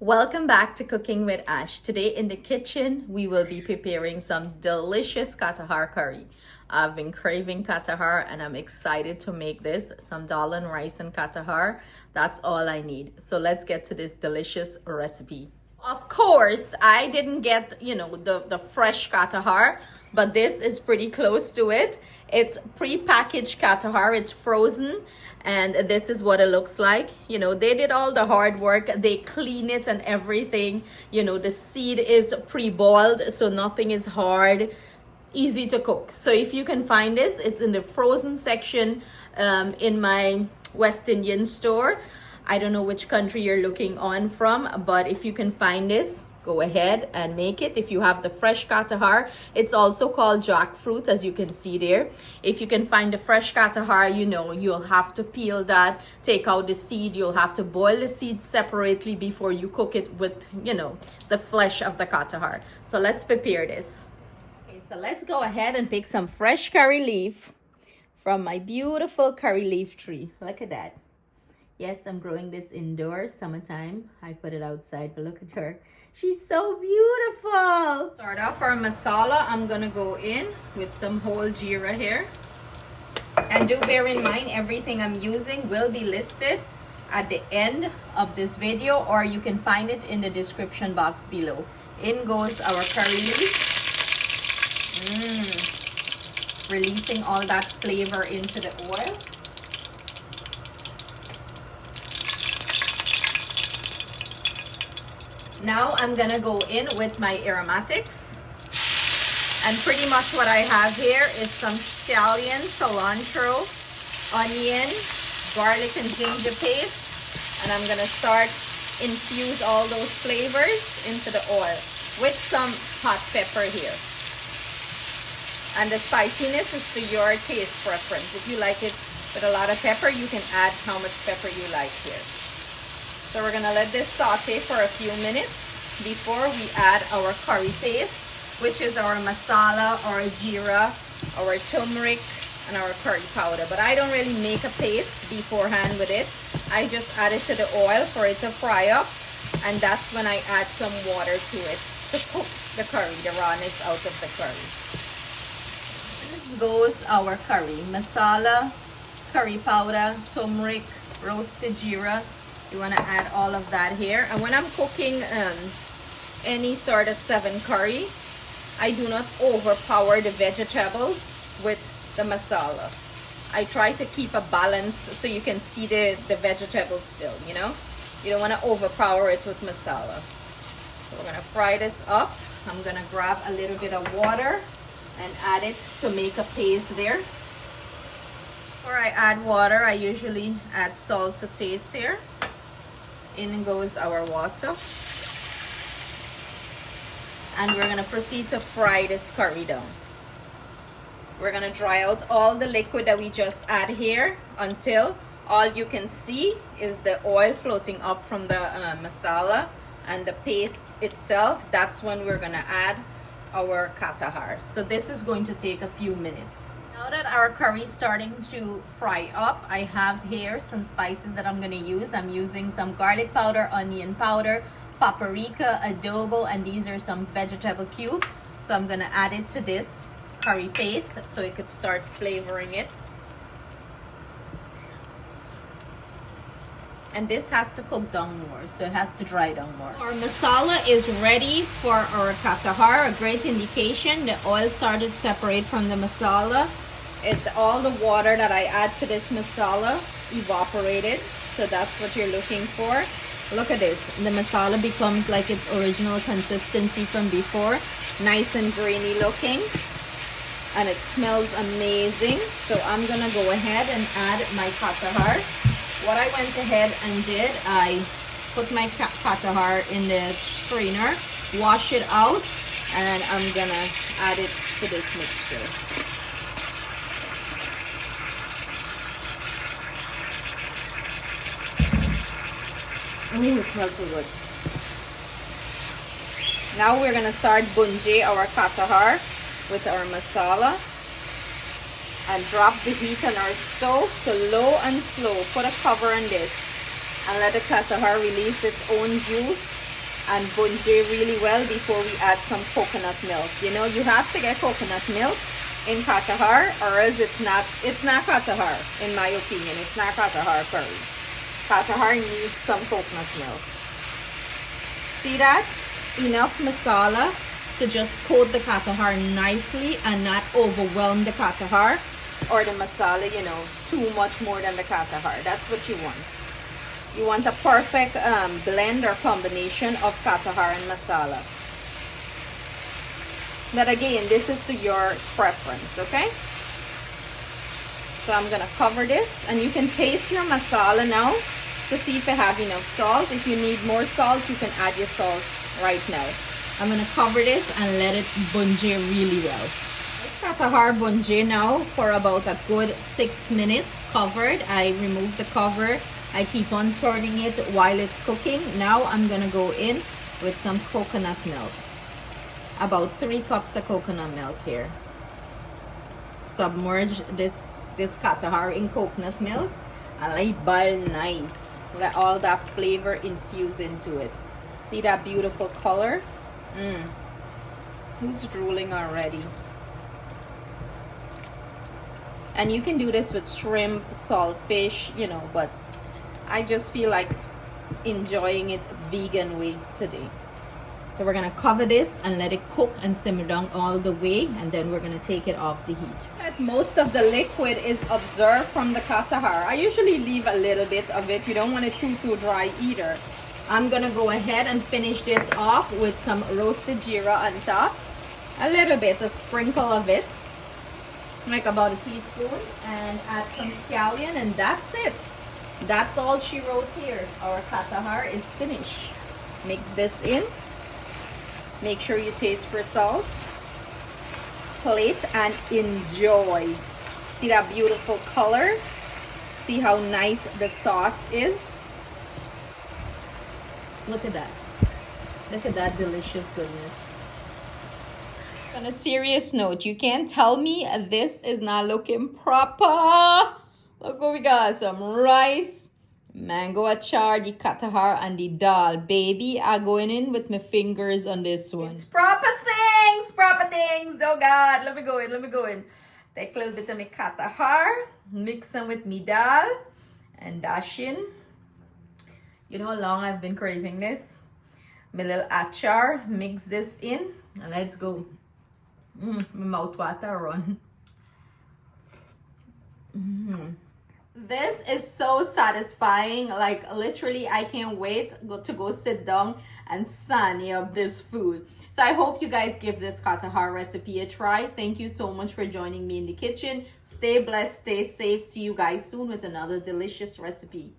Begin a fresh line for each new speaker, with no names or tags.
Welcome back to Cooking with Ash. Today in the kitchen, we will be preparing some delicious Katahar curry. I've been craving Katahar and I'm excited to make this. Some dal and rice and Katahar. That's all I need. So let's get to this delicious recipe. Of course, I didn't get, the fresh Katahar, but this is pretty close to it. It's pre-packaged Katahar. It's frozen. And this is what it looks like. They did all the hard work. They clean it and everything. The seed is pre-boiled, so nothing is hard, easy to cook. So if you can find this, it's in the frozen section in my West Indian store. I don't know which country you're looking on from, but if you can find this, go ahead and make it. If you have the fresh Katahar, it's also called jackfruit, as you can see there. If you can find the fresh Katahar, you'll have to peel that, take out the seed. You'll have to boil the seed separately before you cook it with, the flesh of the Katahar. So let's prepare this. Okay, so let's go ahead and pick some fresh curry leaf from my beautiful curry leaf tree. Look at that. Yes, I'm growing this indoors, summertime. I put it outside, but look at her. She's so beautiful. Start off our masala. I'm gonna go in with some whole jeera here. And do bear in mind, everything I'm using will be listed at the end of this video, or you can find it in the description box below. In goes our curry leaf. Releasing all that flavor into the oil. Now I'm gonna go in with my aromatics, and pretty much what I have here is some scallion, cilantro, onion, garlic and ginger paste, and I'm gonna start infuse all those flavors into the oil with some hot pepper here. And the spiciness is to your taste preference. If you like it with a lot of pepper, you can add how much pepper you like here. So we're gonna let this saute for a few minutes before we add our curry paste, which is our masala, our jeera, our turmeric, and our curry powder. But I don't really make a paste beforehand with it. I just add it to the oil for it to fry up, and that's when I add some water to it to cook the curry, the rawness out of the curry. Goes our curry, masala, curry powder, turmeric, roasted jeera. You want to add all of that here. And when I'm cooking any sort of 7 curry, I do not overpower the vegetables with the masala. I try to keep a balance so you can see the vegetables still, You don't want to overpower it with masala. So we're going to fry this up. I'm going to grab a little bit of water and add it to make a paste there. Before I add water, I usually add salt to taste here. In goes our water, and we're gonna proceed to fry this curry down. We're gonna dry out all the liquid that we just add here until all you can see is the oil floating up from the masala and the paste itself. That's when we're gonna add our Katahar. So this is going to take a few minutes. Now that our curry is starting to fry up, I have here some spices that I'm going to use. I'm using some garlic powder, onion powder, paprika, adobo, and these are some vegetable cubes. So I'm going to add it to this curry paste so it could start flavoring it. And this has to cook down more, so it has to dry down more. Our masala is ready for our Katahar. A great indication, the oil started to separate from the masala. All the water that I add to this masala evaporated, so that's what you're looking for. Look at this, the masala becomes like its original consistency from before, nice and grainy looking, and it smells amazing. So I'm gonna go ahead and add my Katahar. What I went ahead and did, I put my Katahar in the strainer, wash it out, and I'm gonna add it to this mixture. It smells so good. Now we're gonna start bunje our Katahar with our masala. And drop the heat on our stove to low and slow. Put a cover on this and let the Katahar release its own juice and bunjay really well before we add some coconut milk. You know, you have to get coconut milk in Katahar, or else it's not Katahar, in my opinion. It's not Katahar curry. Katahar needs some coconut milk. See that? Enough masala to just coat the Katahar nicely and not overwhelm the Katahar or the masala, you know, too much more than the Katahar. That's what you want. You want a perfect blend or combination of Katahar and masala. But again, this is to your preference, okay? So I'm gonna cover this, and you can taste your masala now to see if you have enough salt. If you need more salt, you can add your salt right now. I'm gonna cover this and let it bunjay really well. It's Katahar bunjay now for about a good 6 minutes covered. I removed the cover. I keep on turning it while it's cooking. Now I'm gonna go in with some coconut milk. About 3 cups of coconut milk here. Submerge this Katahar in coconut milk and let it boil nice. Let all that flavor infuse into it. See that beautiful color? Who's drooling already? And you can do this with shrimp, saltfish, you know, but I just feel like enjoying it vegan way today. So we're gonna cover this and let it cook and simmer down all the way, and then we're gonna take it off the heat. Most of the liquid is absorbed from the Katahar. I usually leave a little bit of it. You don't want it too dry either. I'm gonna go ahead and finish this off with some roasted jeera on top. A little bit, a sprinkle of it, like about a teaspoon, and add some scallion, and that's it. That's all she wrote here. Our Katahar is finished. Mix this in. Make sure you taste for salt. Plate and enjoy. See that beautiful color? See how nice the sauce is? Look at that. Look at that delicious goodness. On a serious note, you can't tell me this is not looking proper. Look what we got. Some rice, mango achar, the Katahar, and the dal. Baby, I'm going in with my fingers on this one. It's proper things, proper things. Oh God, let me go in. Take a little bit of my Katahar, mix them with me dal, and dash in. You know how long I've been craving this? My little achar, mix this in, and let's go. My mouth water run. This is so satisfying. Like literally, I can't wait to go sit down and sani up this food. So I hope you guys give this Katahar recipe a try. Thank you so much for joining me in the kitchen. Stay blessed, stay safe. See you guys soon with another delicious recipe.